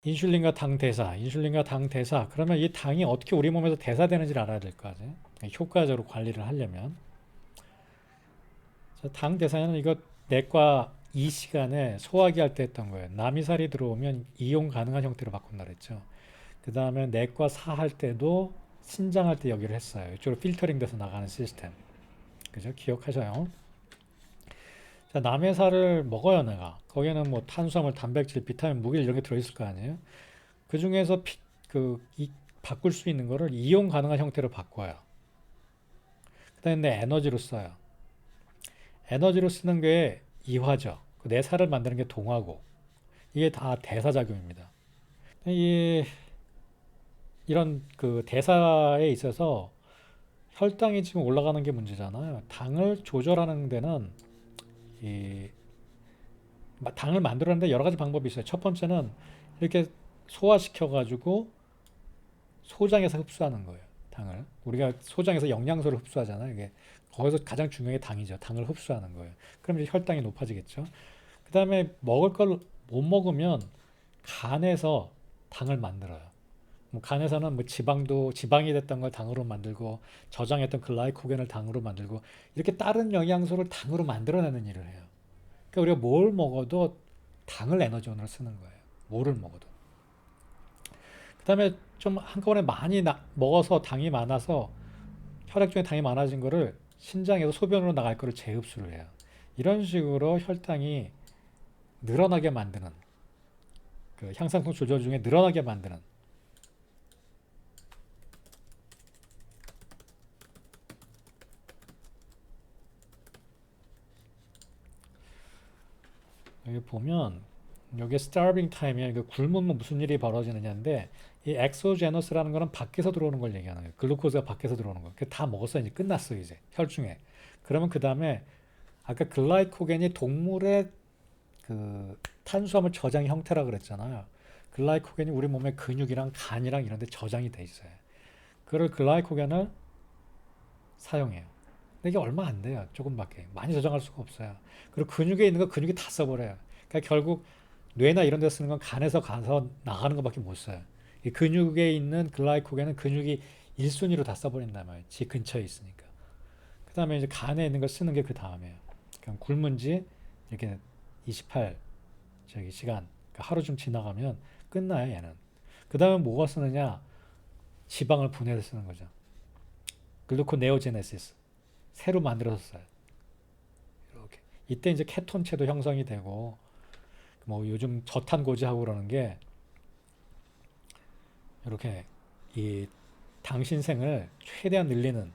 인슐린과 당 대사, 인슐린과 당 대사. 그러면 이 당이 어떻게 우리 몸에서 대사되는지를 알아야 될 거 아니에요? 효과적으로 관리를 하려면. 자, 당 대사는 이거 내과 이 시간에 소화기 할 때 했던 거예요. 남이살이 들어오면 이용 가능한 형태로 바꾼다 그랬죠. 그 다음에 내과 사 할 때도 신장할 때 여기를 했어요. 이쪽으로 필터링 돼서 나가는 시스템. 그죠? 기억하셔요. 자, 남의 살을 먹어요, 내가. 거기에는 뭐 탄수화물, 단백질, 비타민, 무기 이런 게 들어있을 거 아니에요? 그 중에서 바꿀 수 있는 거를 이용 가능한 형태로 바꿔요. 그다음에 에너지로 써요. 에너지로 쓰는 게 이화죠. 내 살을 만드는 게 동화고. 이게 다 대사작용입니다. 이런 그 대사에 있어서 혈당이 지금 올라가는 게 문제잖아요. 당을 조절하는 데는 이 당을 만들어내는데 여러 가지 방법이 있어요. 첫 번째는 이렇게 소화시켜가지고 소장에서 흡수하는 거예요. 당을. 우리가 소장에서 영양소를 흡수하잖아요. 이게 거기서 가장 중요한 게 당이죠. 당을 흡수하는 거예요. 그럼 이제 혈당이 높아지겠죠. 그 다음에 먹을 걸 못 먹으면 간에서 당을 만들어요. 뭐 간에서는 뭐 지방이 됐던 걸 당으로 만들고 저장했던 글라이코겐을 당으로 만들고 이렇게 다른 영양소를 당으로 만들어내는 일을 해요. 그러니까 우리가 뭘 먹어도 당을 에너지원으로 쓰는 거예요. 뭐를 먹어도. 그다음에 좀 한꺼번에 많이 먹어서 당이 많아서 혈액 중에 당이 많아진 거를 신장에서 소변으로 나갈 거를 재흡수를 해요. 이런 식으로 혈당이 늘어나게 만드는 그 향상성 조절 중에 늘어나게 만드는 여기 보면 여기 starving time이야. 그 굶으면 무슨 일이 벌어지느냐인데 이 엑소제너스라는 거는 밖에서 들어오는 걸 얘기하는 거예요. 글루코즈가 밖에서 들어오는 거. 다 먹었어 이제 끝났어 이제 혈중에. 그러면 그 다음에 아까 글라이코겐이 동물의 그 탄수화물 저장 형태라 그랬잖아요. 글라이코겐이 우리 몸의 근육이랑 간이랑 이런 데 저장이 돼 있어요. 그걸 글라이코겐을 사용해요. 근데 이게 얼마 안 돼요. 조금밖에. 많이 저장할 수가 없어요. 그리고 근육에 있는 거 근육이 다 써버려요. 그러니까 결국 뇌나 이런 데 쓰는 건 간에서 가서 나가는 것밖에 못 써요. 이 근육에 있는 글라이코겐은 근육이 1순위로 다 써버린단 말이에요. 지 근처에 있으니까. 그 다음에 이제 간에 있는 걸 쓰는 게 그 다음이에요. 그냥 굶은 지 이렇게 28 시간, 그러니까 하루 좀 지나가면 끝나요, 얘는. 그 다음에 뭐가 쓰느냐? 지방을 분해해서 쓰는 거죠. 글루코네오제네시스. 새로 만들어서 써요. 이렇게. 이때 이제 케톤체도 형성이 되고, 뭐 요즘 저탄고지하고 그러는 게, 이렇게 이 당신생을 최대한 늘리는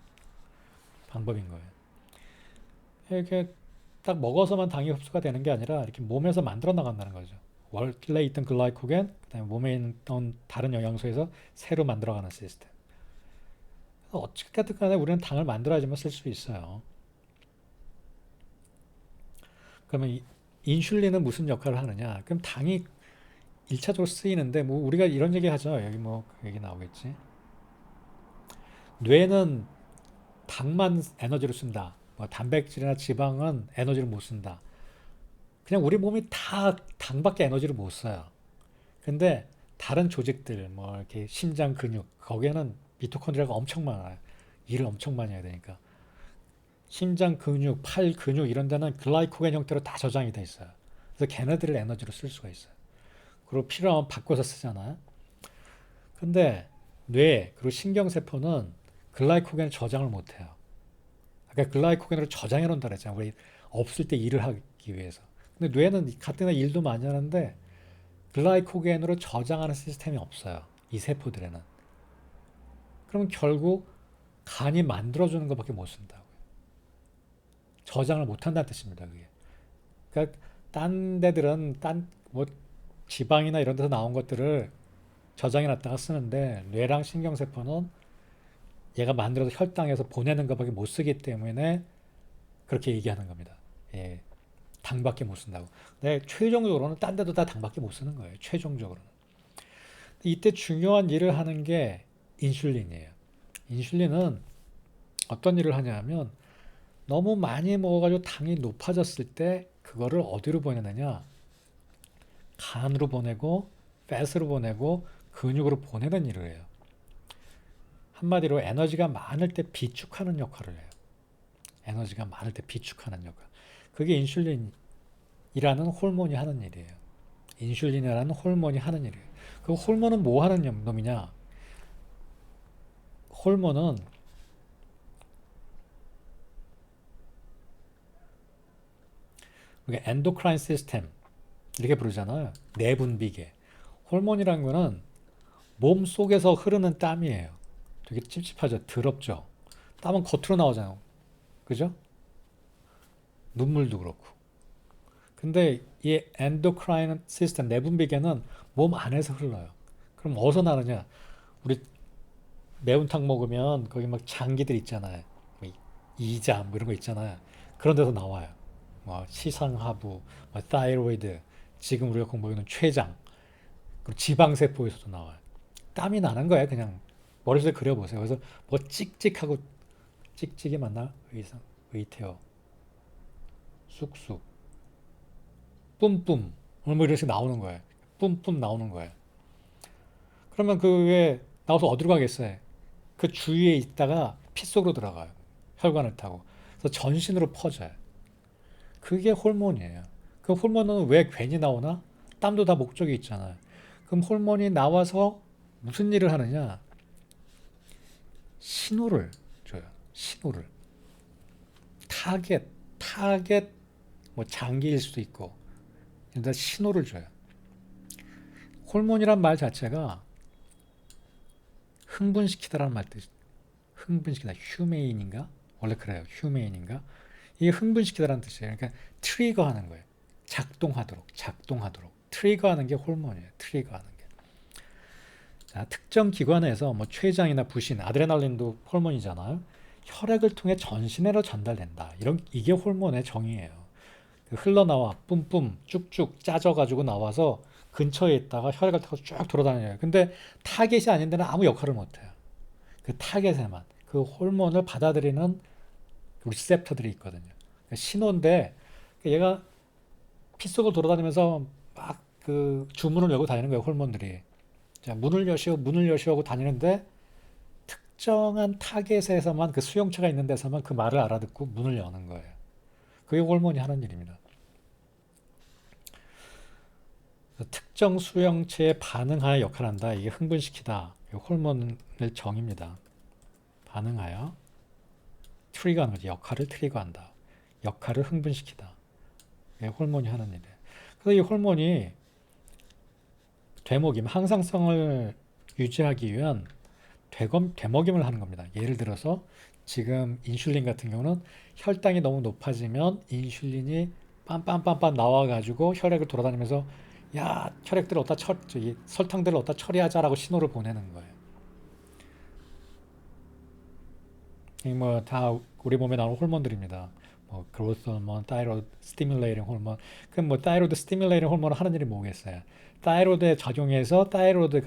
방법인 거예요. 이렇게 딱 먹어서만 당이 흡수가 되는 게 아니라 이렇게 몸에서 만들어 나간다는 거죠. 원래 있던 글라이코겐, 그다음에 몸에 있던 다른 영양소에서 새로 만들어가는 시스템. 어쨌든 간에 우리는 당을 만들어야지만 쓸 수 있어요. 그러면 인슐린은 무슨 역할을 하느냐? 그럼 당이 1차적으로 쓰이는데 뭐 우리가 이런 얘기 하죠. 여기 뭐 그 얘기 나오겠지. 뇌는 당만 에너지로 쓴다. 뭐 단백질이나 지방은 에너지를 못 쓴다. 그냥 우리 몸이 다 당밖에 에너지를 못 써요. 근데 다른 조직들 뭐 이렇게 심장 근육 거기에는 미토콘드리아가 엄청 많아요. 일을 엄청 많이 해야 되니까. 심장 근육, 팔 근육 이런 데는 글라이코겐 형태로 다 저장이 돼 있어요. 그래서 걔네들을 에너지로 쓸 수가 있어요. 그리고 필요하면 바꿔서 쓰잖아요. 근데 뇌 그리고 신경세포는 글라이코겐을 저장을 못 해요. 아까 글라이코겐으로 저장해 놓는다 그랬잖아요. 우리 없을 때 일을 하기 위해서. 근데 뇌는 같은 일도 많이 하는데 글라이코겐으로 저장하는 시스템이 없어요. 이 세포들에는. 그러면 결국 간이 만들어주는 것밖에 못 쓴다고요. 저장을 못 한다는 뜻입니다. 그게. 그러니까 딴 데들은 뭐 지방이나 이런 데서 나온 것들을 저장해 놨다가 쓰는데 뇌랑 신경세포는 얘가 만들어서 혈당에서 보내는 것밖에 못 쓰기 때문에 그렇게 얘기하는 겁니다. 예, 당밖에 못 쓴다고. 근데 최종적으로는 딴 데도 다 당밖에 못 쓰는 거예요. 최종적으로는. 이때 중요한 일을 하는 게 인슐린이에요. 인슐린은 어떤 일을 하냐면 너무 많이 먹어가지고 당이 높아졌을 때 그거를 어디로 보내느냐? 간으로 보내고 팻으로 보내고 근육으로 보내는 일을 해요. 한마디로 에너지가 많을 때 비축하는 역할을 해요. 에너지가 많을 때 비축하는 역할. 그게 인슐린이라는 호르몬이 하는 일이에요. 인슐린이라는 호르몬이 하는 일이에요. 그 호르몬은 뭐 하는 놈이냐? 호르몬은 우리가 엔도크라인 시스템 이렇게 부르잖아요. 내분비계. 호르몬이란 거는 몸 속에서 흐르는 땀이에요. 되게 찝찝하죠. 더럽죠. 땀은 겉으로 나오잖아요. 그죠? 눈물도 그렇고. 근데 이 엔도크라인 시스템 내분비계는 몸 안에서 흘러요. 그럼 어디서 나느냐? 우리 매운탕 먹으면 거기 막 장기들 있잖아요. 뭐 이자 뭐 이런 거 있잖아요. 그런 데서 나와요. 뭐 시상하부, 뭐 타이로이드, 지금 우리가 공부하는 췌장, 그리고 지방세포에서도 나와요. 땀이 나는 거예요. 그냥 머릿속에 그려보세요. 그래서 뭐 찍찍하고 찍찍이 맞나? 의태어, 쑥쑥, 뿜뿜, 뭐 이런 식으로 나오는 거예요. 뿜뿜 나오는 거예요. 그러면 그게 나와서 어디로 가겠어요? 그 주위에 있다가 피 속으로 들어가요. 혈관을 타고. 그래서 전신으로 퍼져요. 그게 호르몬이에요. 그 호르몬은 왜 괜히 나오나? 땀도 다 목적이 있잖아요. 그럼 호르몬이 나와서 무슨 일을 하느냐? 신호를 줘요. 신호를. 타겟, 뭐 장기일 수도 있고, 일단 신호를 줘요. 호르몬이란 말 자체가 흥분시키다라는 말 뜻. 흥분시키다. 휴메인인가? 원래 그래요. 휴메인인가? 이게 흥분시키다라는 뜻이에요. 그러니까 트리거하는 거예요. 작동하도록. 트리거하는 게 호르몬이에요. 트리거하는 게. 자, 특정 기관에서 뭐 췌장이나 부신, 아드레날린도 호르몬이잖아요. 혈액을 통해 전신으로 전달된다. 이게 호르몬의 정의예요. 흘러나와 뿜뿜 쭉쭉 짜져가지고 나와서 근처에 있다가 혈액을 타고 쭉 돌아다녀요. 근데 타겟이 아닌 데는 아무 역할을 못해요. 그 타겟에만 그 호르몬을 받아들이는 리셉터들이 있거든요. 그러니까 신호인데 얘가 피 속을 돌아다니면서 막 그 주문을 외고 다니는 거예요. 호르몬들이. 자, 문을 여시오 하고 다니는데 특정한 타겟에서만 그 수용체가 있는 데서만 그 말을 알아듣고 문을 여는 거예요. 그게 호르몬이 하는 일입니다. 특정 수용체에 반응하여 역할을 한다. 이게 흥분시키다. 호르몬의 정의입니다. 반응하여 트리거하는 거지. 역할을 트리거한다. 역할을 흥분시키다. 이게 호르몬이 하는 일이에요. 그래서 이 호르몬이 되먹임, 항상성을 유지하기 위한 되먹임을 하는 겁니다. 예를 들어서 지금 인슐린 같은 경우는 혈당이 너무 높아지면 인슐린이 빰빰빰빰 나와가지고 혈액을 돌아다니면서 야 혈액들을 어디다 설탕들을 어디다 처리하자라고 신호를 보내는 거예요. 이 뭐 다 우리 몸에 나오는 호르몬들입니다. 뭐 그로스 호르몬, 타이로이드 스티뮬레이팅 호르몬. 그럼 뭐 타이로이드 스티뮬레이팅 호르몬을 하는 일이 뭐겠어요? 타이로이드에 작용해서 타이로이드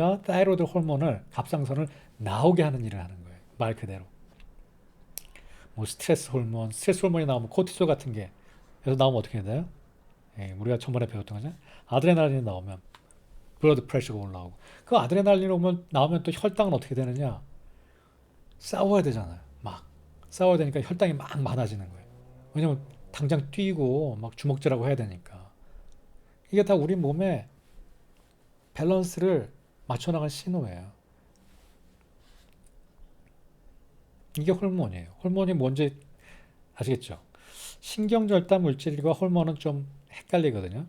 호르몬을 갑상선을 나오게 하는 일을 하는 거예요. 말 그대로. 뭐 스트레스 호르몬이 나오면 코티솔 같은 게 그래서 나오면 어떻게 돼요? 예, 우리가 전번에 배웠던 거죠. 아드레날린이 나오면 블러드 프레셔가 올라오고 그 아드레날린 나오면 또 혈당은 어떻게 되느냐? 싸워야 되잖아요. 막 싸워야 되니까 혈당이 막 많아지는 거예요. 왜냐면 당장 뛰고 막 주먹질하고 해야 되니까. 이게 다 우리 몸에 밸런스를 맞춰나갈 신호예요. 이게 호르몬이에요. 호르몬이 뭔지 아시겠죠? 신경절단 물질과 호르몬은 좀 헷갈리거든요.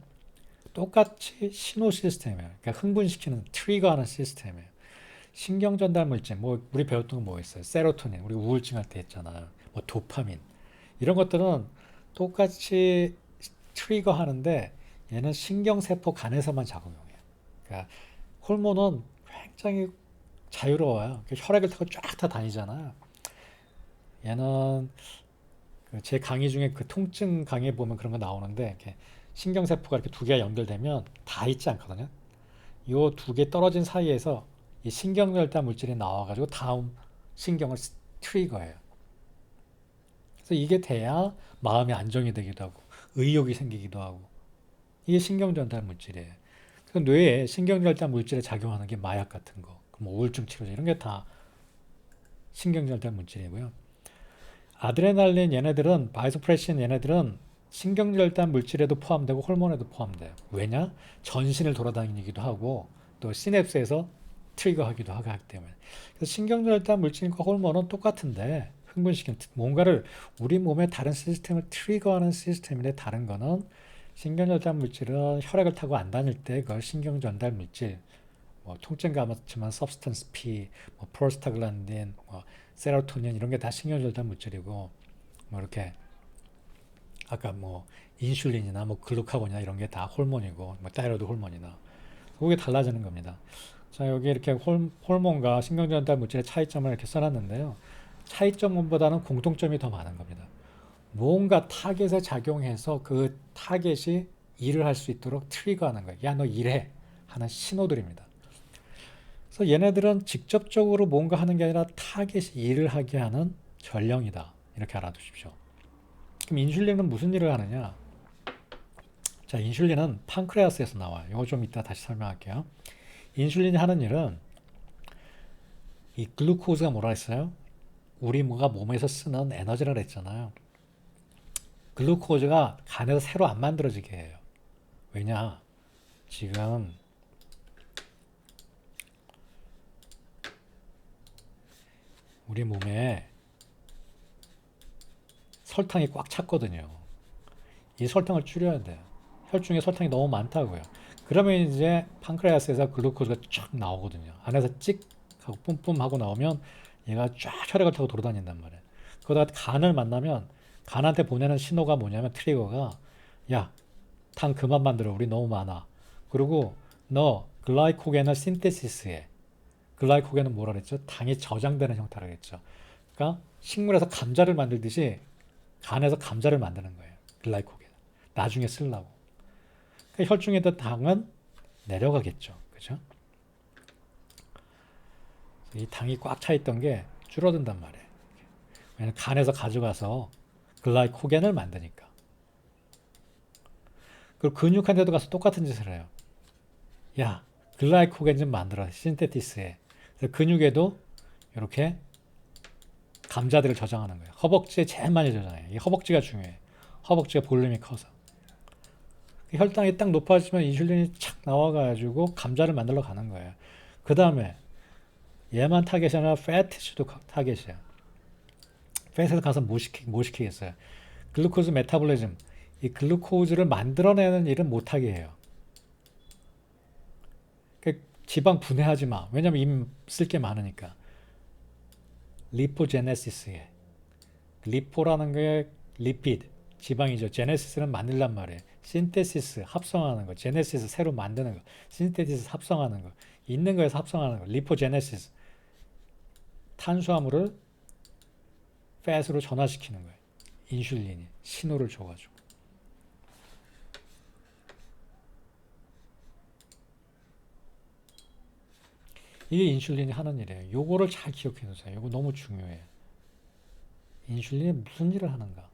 똑같이 신호 시스템이에요. 그러니까 흥분시키는 트리거하는 시스템이에요. 신경전달 물질, 뭐 우리 배웠던 거 뭐 있어요? 세로토닌, 우리 우울증 할 때 했잖아요. 뭐 도파민 이런 것들은 똑같이 트리거 하는데 얘는 신경세포 간에서만 작용해요. 그러니까 호르몬은 굉장히 자유로워요. 혈액을 타고 쫙 다 다니잖아요. 얘는 제 강의 중에 그 통증 강의 보면 그런 거 나오는데 이렇게 신경세포가 이렇게 두 개가 연결되면 다 있지 않거든요. 요 두 개 떨어진 사이에서 이 신경절단 물질이 나와가지고 다음 신경을 트리거해요. 그래서 이게 돼야 마음이 안정이 되기도 하고 의욕이 생기기도 하고 이게 신경전달 물질이에요. 그 뇌에 신경절단 물질에 작용하는 게 마약 같은 거, 뭐 우울증 치료제 이런 게 다 신경절단 물질이고요. 아드레날린 얘네들은 바이소프레신 얘네들은 신경절단 물질에도 포함되고 호르몬에도 포함돼요. 왜냐? 전신을 돌아다니기도 하고 또 시냅스에서 트리거하기도 하기 때문에. 그래서 신경절단 물질과 호르몬은 똑같은데 흥분시키는 뭔가를 우리 몸의 다른 시스템을 트리거하는 시스템인데 다른 거는 신경절단 물질은 혈액을 타고 안 다닐 때 그걸 신경전달 물질 뭐 통증 감았지만 substance P, 뭐 프로스타글란딘, 뭐 세로토닌 이런 게 다 신경절단 물질이고 뭐 이렇게 아까 뭐 인슐린이나 뭐 글루카곤이나 이런 게 다 호르몬이고 뭐 타이로이드 호르몬이나 그게 달라지는 겁니다. 자 여기 이렇게 호르몬과 신경전달 물질의 차이점을 이렇게 써놨는데요. 차이점보다는 공통점이 더 많은 겁니다. 뭔가 타겟에 작용해서 그 타겟이 일을 할 수 있도록 트리거하는 거예요. 야 너 일해 하는 신호들입니다. 그래서 얘네들은 직접적으로 뭔가 하는 게 아니라 타겟이 일을 하게 하는 전령이다. 이렇게 알아두십시오. 그럼 인슐린은 무슨 일을 하느냐? 자, 인슐린은 판크레아스에서 나와요. 이거 좀 이따 다시 설명할게요. 인슐린이 하는 일은 이 글루코즈가 뭐라 했어요? 우리 뭐가 몸에서 쓰는 에너지를 했잖아요. 글루코즈가 간에서 새로 안 만들어지게 해요. 왜냐? 지금 우리 몸에 설탕이 꽉 찼거든요. 이 설탕을 줄여야 돼요. 혈중에 설탕이 너무 많다고요. 그러면 이제 판크레아스에서 글루코즈가 쫙 나오거든요. 안에서 찍 하고 뿜뿜 하고 나오면 얘가 쫙 혈액을 타고 돌아다닌단 말이에요. 그러다가 간을 만나면 간한테 보내는 신호가 뭐냐면 트리거가 야, 당 그만 만들어. 우리 너무 많아. 그리고 너 글라이코겐을 신테시스해. 글라이코겐은 뭐라 그랬죠? 당이 저장되는 형태라 그랬죠. 그러니까 식물에서 감자를 만들듯이 간에서 감자를 만드는 거예요. 글라이코겐. 나중에 쓰려고. 그러니까 혈중에 있던 당은 내려가겠죠. 그죠? 이 당이 꽉 차 있던 게 줄어든단 말이에요. 왜냐면 간에서 가져가서 글라이코겐을 만드니까. 그리고 근육한테도 가서 똑같은 짓을 해요. 야, 글라이코겐 좀 만들어. 신테티스에. 그래서 근육에도 이렇게 감자들을 저장하는 거예요. 허벅지에 제일 많이 저장해요. 이 허벅지가 중요해. 허벅지가 볼륨이 커서. 혈당이 딱 높아지면 인슐린이 착 나와가지고 감자를 만들러 가는 거예요. 그 다음에 얘만 타겟이 아니라 패티슈도 타겟이야. 패트에서 가서 뭐 시키겠어요? 글루코즈 메타볼리즘. 이 글루코즈를 만들어내는 일은 못하게 해요. 그러니까 지방 분해하지 마. 왜냐면 이미 쓸 게 많으니까. 리포제네시스에. 리포라는 게 리피드, 지방이죠. 제네시스는 만들란 말이에요. 신테시스, 합성하는 거. 제네시스, 새로 만드는 거. 신테시스, 합성하는 거. 있는 거에서 합성하는 거. 리포제네시스. 탄수화물을 팻으로 전환시키는 거예요. 인슐린이 신호를 줘가지고. 이게 인슐린이 하는 일이에요. 요거를 잘 기억해 두세요. 요거 너무 중요해요. 인슐린이 무슨 일을 하는가?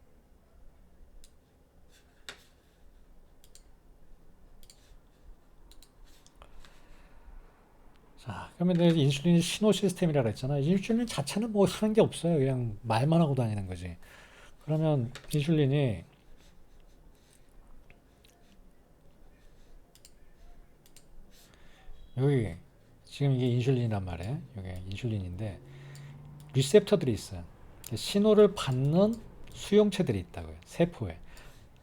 자, 그러면 이제 인슐린이 신호 시스템이라고 했잖아. 인슐린 자체는 뭐 하는 게 없어요. 그냥 말만 하고 다니는 거지. 그러면 인슐린이 여기 지금 이게 인슐린이란 말이에요. 이게 인슐린인데 리셉터들이 있어요. 신호를 받는 수용체들이 있다고요. 세포에.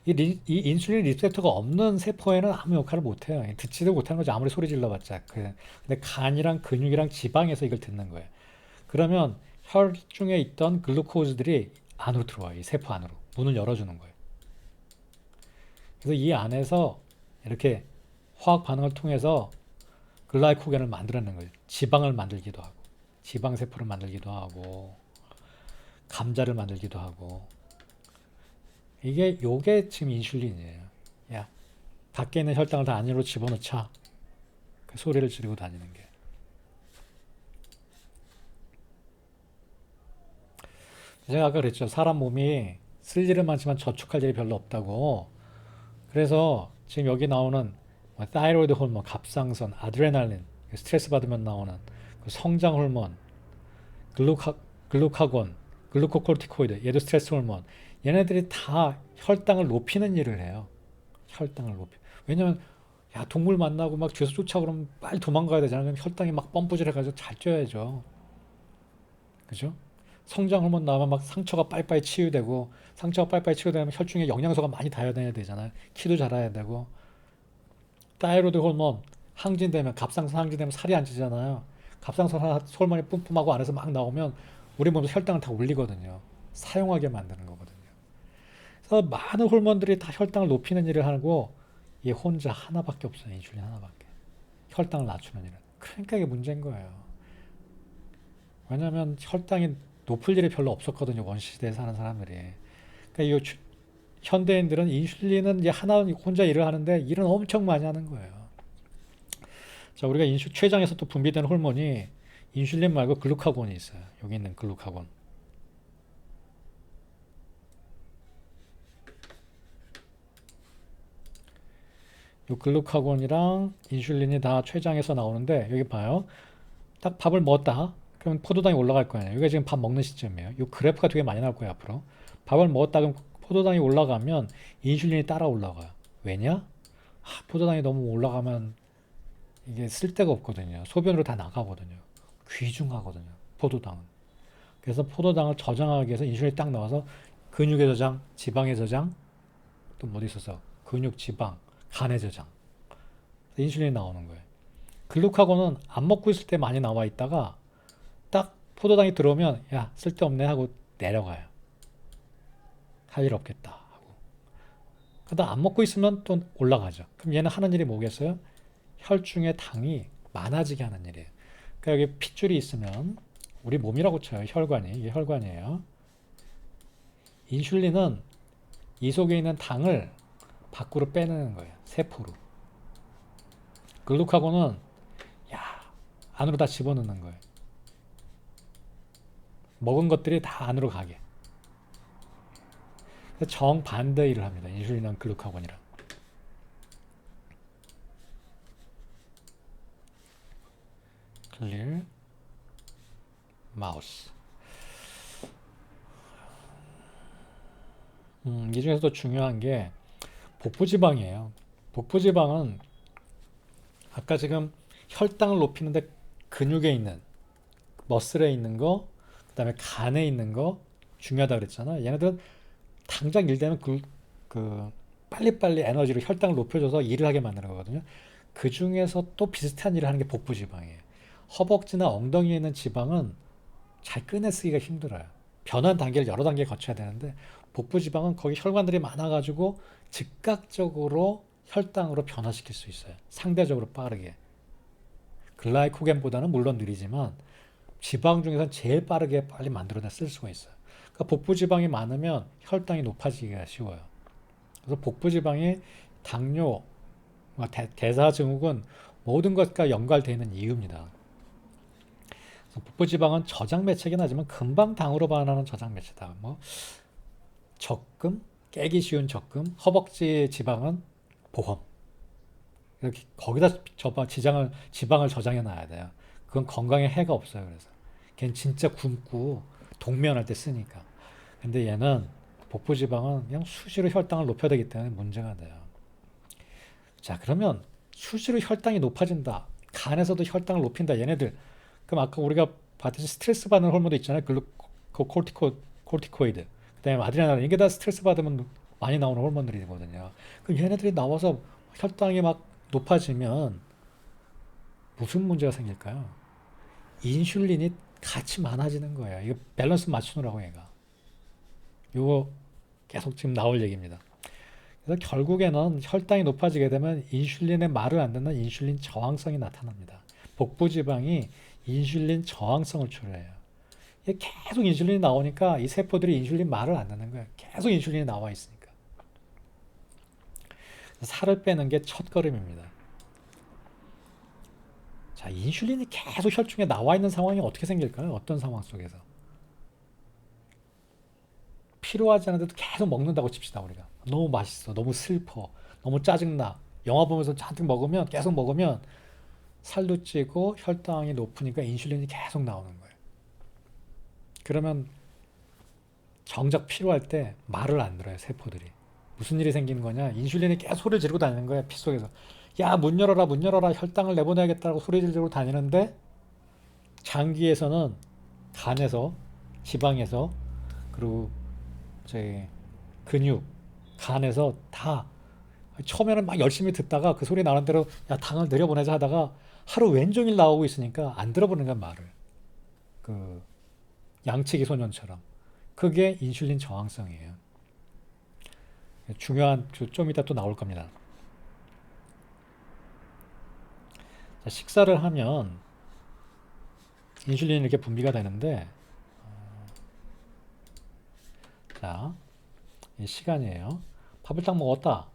이 인슐린 리셉터가 없는 세포에는 아무 역할을 못해요. 듣지도 못하는 거죠. 아무리 소리 질러봤자. 근데 간이랑 근육이랑 지방에서 이걸 듣는 거예요. 그러면 혈중에 있던 글루코즈들이 안으로 들어와요. 이 세포 안으로. 문을 열어주는 거예요. 그래서 이 안에서 이렇게 화학 반응을 통해서 글라이코겐을 만들어내는 거예요. 지방을 만들기도 하고, 지방세포를 만들기도 하고, 감자를 만들기도 하고. 요게 지금 인슐린이에요. 야, 밖에 있는 혈당을 다 안으로 집어넣자. 그 소리를 지르고 다니는 게. 제가 아까 그랬죠. 사람 몸이 쓸 일은 많지만 저축할 일이 별로 없다고. 그래서 지금 여기 나오는 타이로이드 호르몬, 갑상선, 아드레날린, 스트레스 받으면 나오는 그 성장 호르몬, 글루카, 글루카곤, 글루코코르티코이드, 얘도 스트레스 호르몬. 얘네들이 다 혈당을 높이는 일을 해요. 혈당을 높이. 왜냐면 야 동물 만나고 막 뒤에서 쫓아 그러면 빨리 도망가야 되잖아. 그럼 혈당이 막 펌프질 해가지고 잘 쪄야죠. 그죠? 성장 호르몬 나오면 막 상처가 빨리빨리 치유되고 상처가 빨리빨리 치유되면 혈중에 영양소가 많이 다여야 되잖아요. 키도 자라야 되고 타이로이드 호르몬 항진되면 갑상선 항진되면 살이 안 찌잖아요. 갑상선 호르몬이 뿜뿜하고 안에서 막 나오면 우리 몸에서 혈당을 다 올리거든요. 사용하게 만드는 거거든요. 그래서 많은 호르몬들이 다 혈당을 높이는 일을 하고 얘 혼자 하나밖에 없어요. 인슐린 하나밖에. 혈당을 낮추는 일은. 그러니까 이게 문제인 거예요. 왜냐하면 혈당이 높을 일이 별로 없었거든요. 원시시대에 사는 사람들이. 그러니까 이 현대인들은 인슐린은 이제 하나 혼자 일을 하는데 일은 엄청 많이 하는 거예요. 자, 우리가 췌장에서 또 분비되는 호르몬이 인슐린 말고 글루카곤이 있어요. 여기 있는 글루카곤. 이 글루카곤이랑 인슐린이 다 췌장에서 나오는데 여기 봐요. 딱 밥을 먹었다. 그럼 포도당이 올라갈 거 아니에요. 여기가 지금 밥 먹는 시점이에요. 이 그래프가 되게 많이 나올 거예요, 앞으로. 밥을 먹었다 그럼 포도당이 올라가면 인슐린이 따라 올라가요. 왜냐? 포도당이 너무 올라가면 이게 쓸데가 없거든요. 소변으로 다 나가거든요. 귀중하거든요. 포도당은. 그래서 포도당을 저장하기 위해서 인슐린이 딱 나와서 근육의 저장, 지방의 저장, 또 뭐 있어서 근육, 지방, 간의 저장. 인슐린이 나오는 거예요. 글루카곤은 안 먹고 있을 때 많이 나와 있다가 딱 포도당이 들어오면 야 쓸데없네 하고 내려가요. 할 일 없겠다 하고. 그러다 안 먹고 있으면 또 올라가죠. 그럼 얘는 하는 일이 뭐겠어요? 혈중의 당이 많아지게 하는 일이에요. 그러니까 여기 핏줄이 있으면 우리 몸이라고 쳐요. 혈관이. 이게 혈관이에요. 인슐린은 이 속에 있는 당을 밖으로 빼내는 거예요. 세포로. 글루카곤은 야 안으로 다 집어넣는 거예요. 먹은 것들이 다 안으로 가게. 정반대 일을 합니다. 인슐린이랑 글루카곤이랑. 클리어 마우스. 이 중에서도 중요한 게 복부지방이에요. 복부지방은 아까 지금 혈당을 높이는데 근육에 있는 머슬에 있는 거, 그다음에 간에 있는 거 중요하다 그랬잖아. 얘네들은 당장 일 되면 빨리빨리 에너지로 혈당을 높여줘서 일을 하게 만드는 거거든요. 그 중에서 또 비슷한 일을 하는 게 복부지방이에요. 허벅지나 엉덩이에 있는 지방은 잘 꺼내쓰기가 힘들어요. 변환 단계를 여러 단계 거쳐야 되는데 복부지방은 거기 혈관들이 많아가지고 즉각적으로 혈당으로 변화시킬 수 있어요. 상대적으로 빠르게. 글라이코겐보다는 물론 느리지만 지방 중에서 제일 빠르게 빨리 만들어내 쓸 수가 있어요. 그러니까 복부지방이 많으면 혈당이 높아지기가 쉬워요. 그래서 복부지방이 당뇨, 대사증후군 모든 것과 연관되어 있는 이유입니다. 복부지방은 저장 매체긴 하지만 금방 당으로 변하는 저장 매체다. 뭐 적금, 깨기 쉬운 적금, 허벅지 지방은 보험. 이렇게 거기다 지방을 저장해 놔야 돼요. 그건 건강에 해가 없어요. 그래서 걔는 진짜 굶고 동면할 때 쓰니까. 근데 얘는 복부지방은 그냥 수시로 혈당을 높여야 되기 때문에 문제가 돼요. 자, 그러면 수시로 혈당이 높아진다. 간에서도 혈당을 높인다. 얘네들. 그럼 아까 우리가 봤듯이 스트레스 받는 호르몬도 있잖아요. 코르티코이드. 그다음에 아드레날린. 이게 다 스트레스 받으면 많이 나오는 호르몬들이거든요. 그럼 얘네들이 나와서 혈당이 막 높아지면 무슨 문제가 생길까요? 인슐린이 같이 많아지는 거예요. 이거 밸런스 맞추느라고 얘가. 이거 계속 지금 나올 얘기입니다. 그래서 결국에는 혈당이 높아지게 되면 인슐린의 말을 안 듣는 인슐린 저항성이 나타납니다. 복부지방이 인슐린 저항성을 초래해요. 이게 계속 인슐린이 나오니까 이 세포들이 인슐린 말을 안 듣는 거예요. 계속 인슐린이 나와 있으니까. 살을 빼는 게 첫걸음입니다. 자, 인슐린이 계속 혈중에 나와 있는 상황이 어떻게 생길까요? 어떤 상황 속에서? 필요하지 않은데도 계속 먹는다고 칩시다, 우리가. 너무 맛있어, 너무 슬퍼, 너무 짜증나. 영화 보면서 잔뜩 먹으면 계속 먹으면 살도 찌고 혈당이 높으니까 인슐린이 계속 나오는 거예요. 그러면 정작 필요할 때 말을 안 들어요, 세포들이. 무슨 일이 생기는 거냐? 인슐린이 계속 소리를 지르고 다니는 거야, 피 속에서. 야, 문 열어라, 문 열어라, 혈당을 내보내야겠다고 소리 지르고 다니는데 장기에서는 간에서, 지방에서, 그리고 제 근육, 간에서 다 처음에는 막 열심히 듣다가 그 소리 나는 대로 야, 당을 내려보내자 하다가 하루 왼종일 나오고 있으니까 안 들어보는 거야, 말을. 그 양치기 소년처럼. 그게 인슐린 저항성이에요. 중요한, 좀 이따 또 나올 겁니다. 자, 식사를 하면 인슐린이 이렇게 분비가 되는데, 자, 이 시간이에요. 밥을 딱 먹었다.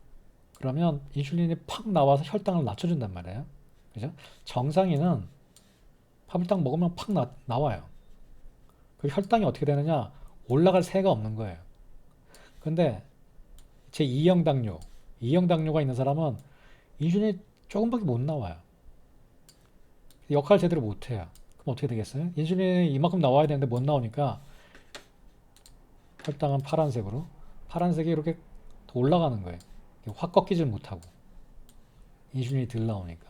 그러면 인슐린이 팍 나와서 혈당을 낮춰준단 말이에요. 그죠? 정상인은 밥을 딱 먹으면 팍 나와요. 그 혈당이 어떻게 되느냐? 올라갈 새가 없는 거예요. 근데 제 2형 당뇨, 2형 당뇨가 있는 사람은 인슐린이 조금밖에 못 나와요. 역할 제대로 못 해요. 그럼 어떻게 되겠어요? 인슐린이 이만큼 나와야 되는데 못 나오니까 혈당은 파란색으로, 파란색이 이렇게 올라가는 거예요. 확 꺾이질 못하고 인슐린이 덜 나오니까.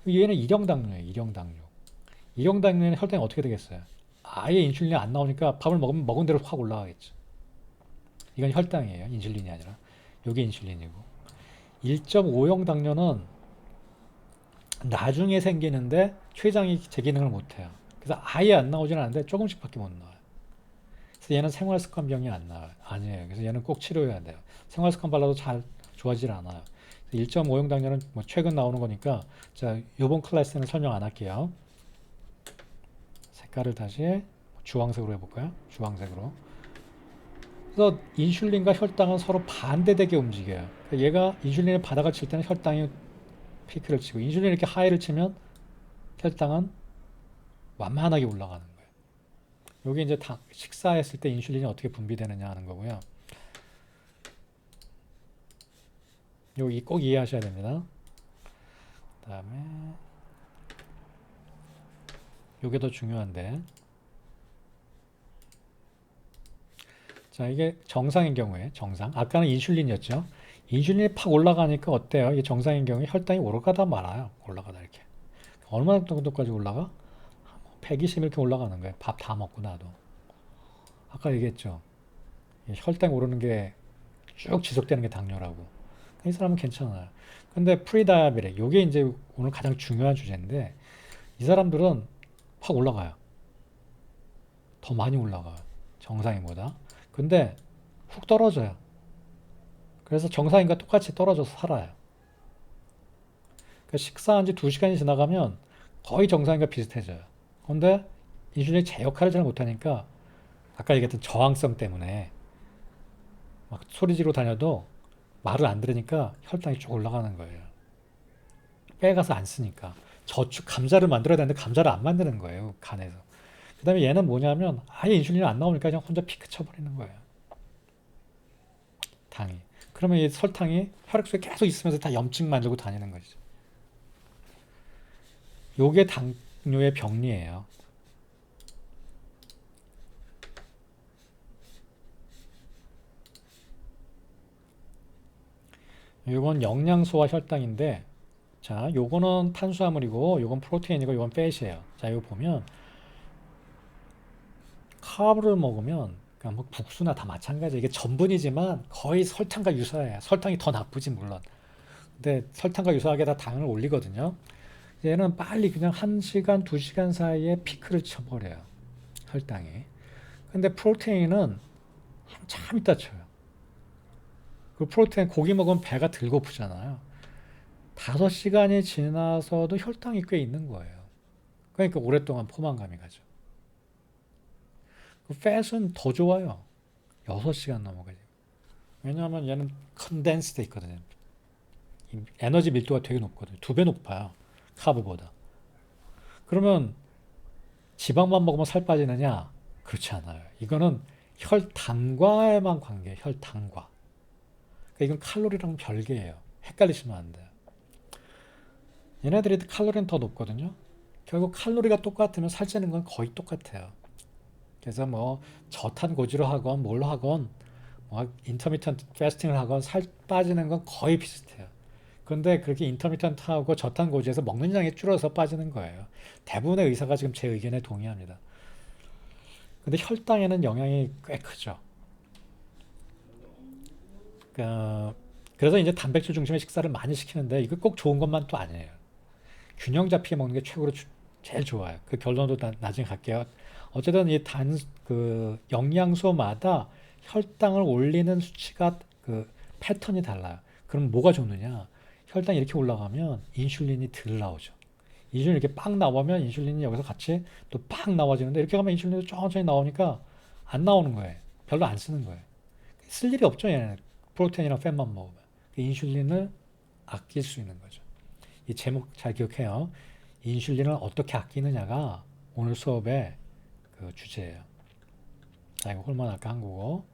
얘는 1형 당뇨예요. 1형 당뇨. 1형 당뇨는 혈당이 어떻게 되겠어요? 아예 인슐린이 안 나오니까 밥을 먹으면 먹은 대로 확 올라가겠죠. 이건 혈당이에요. 인슐린이 아니라. 이게 인슐린이고. 1.5형 당뇨는 나중에 생기는데 췌장이 제 기능을 못해요. 그래서 아예 안 나오지는 않는데 조금씩밖에 못 나와요. 그래서 얘는 생활습관병이 안 나와요. 아니에요. 그래서 얘는 꼭 치료해야 돼요. 생활습관 발라도 잘 좋아지질 않아요. 1.5형 당뇨는 뭐 최근 나오는 거니까 자, 이번 클래스는 설명 안 할게요. 색깔을 다시 주황색으로 해볼까요? 주황색으로. 그래서 인슐린과 혈당은 서로 반대되게 움직여요. 그러니까 얘가 인슐린의 바닥을 칠 때는 혈당이 피크를 치고 인슐린 이렇게 하이를 치면 혈당은 완만하게 올라가는 거예요. 여기 이제 식사했을 때 인슐린이 어떻게 분비되느냐 하는 거고요. 여기 꼭 이해하셔야 됩니다. 그다음에 이게 더 중요한데, 자, 이게 정상인 경우에 정상. 아까는 인슐린이었죠. 인슐린이 팍 올라가니까 어때요? 이게 정상인 경우에 혈당이 올라가다 말아요. 올라가다 이렇게. 얼마나 정도까지 올라가? 120 이렇게 올라가는 거예요. 밥 다 먹고 나도. 아까 얘기했죠. 혈당이 오르는 게 쭉 지속되는 게 당뇨라고. 이 사람은 괜찮아요. 근데 프리다이아베틱, 이게 이제 오늘 가장 중요한 주제인데, 이 사람들은 확 올라가요. 더 많이 올라가요. 정상인보다. 근데 훅 떨어져요. 그래서 정상인과 똑같이 떨어져서 살아요. 그러니까 식사한 지 2시간이 지나가면 거의 정상인과 비슷해져요. 그런데 인슐린이 제 역할을 잘 못하니까 아까 얘기했던 저항성 때문에 막 소리 지르고 다녀도 말을 안 들으니까 혈당이 쭉 올라가는 거예요. 빼가서 안 쓰니까. 저축 감자를 만들어야 되는데 감자를 안 만드는 거예요, 간에서. 그 다음에 얘는 뭐냐면 아예 인슐린이 안 나오니까 그냥 혼자 피크 쳐버리는 거예요. 당이. 그러면 이 설탕이 혈액 속에 계속 있으면서 다 염증 만들고 다니는 거죠. 요게 당뇨의 병리예요. 요건 영양소와 혈당인데, 자, 요거는 탄수화물이고, 요건 프로테인이고, 요건 팻이에요. 자, 이거 보면, 카브를 먹으면, 그냥 뭐 국수나 다 마찬가지예요. 이게 전분이지만 거의 설탕과 유사해요. 설탕이 더 나쁘지, 물론. 근데 설탕과 유사하게 다 당을 올리거든요. 얘는 빨리 그냥 1시간, 2시간 사이에 피크를 쳐버려요. 혈당이. 근데 프로테인은 한참 있다 쳐요. 그 프로테인 고기 먹으면 배가 덜 고프잖아요. 5시간이 지나서도 혈당이 꽤 있는 거예요. 그러니까 오랫동안 포만감이 가죠. 그 팻은 더 좋아요. 6시간 넘어가지고. 왜냐하면 얘는 컨덴스돼 있거든요. 에너지 밀도가 되게 높거든요. 2배 높아요. 카브보다. 그러면 지방만 먹으면 살 빠지느냐? 그렇지 않아요. 이거는 혈당과에만 관계해요. 혈당과. 그러니까 이건 칼로리랑 별개예요. 헷갈리시면 안 돼요. 얘네들이 칼로리는 더 높거든요. 결국 칼로리가 똑같으면 살찌는 건 거의 똑같아요. 그래서 뭐 저탄 고지로 하건 뭘로 하건 뭐 인터미턴트 패스팅을 하건 살 빠지는 건 거의 비슷해요. 그런데 그렇게 인터미턴트하고 저탄 고지에서 먹는 양이 줄어서 빠지는 거예요. 대부분의 의사가 지금 제 의견에 동의합니다. 근데 혈당에는 영향이 꽤 크죠. 그, 그래서 이제 단백질 중심의 식사를 많이 시키는데 이거 꼭 좋은 것만 또 아니에요. 균형 잡히게 먹는 게 제일 좋아요. 그 결론도 나중에 갈게요. 어쨌든 이 그 영양소마다 혈당을 올리는 수치가 그 패턴이 달라요. 그럼 뭐가 좋느냐? 혈당이 이렇게 올라가면 인슐린이 덜 나오죠. 인슐린 이렇게 빵 나오면 인슐린이 여기서 같이 또 빵 나와지는데 이렇게 가면 인슐린도 천천히 나오니까 안 나오는 거예요. 별로 안 쓰는 거예요. 쓸 일이 없죠, 얘는. 프로테인이랑 팻만 먹으면. 그 인슐린을 아낄 수 있는 거죠. 이 제목 잘 기억해요. 인슐린을 어떻게 아끼느냐가 오늘 수업의 그 주제예요. 자, 이거 홀만 할까 한국어.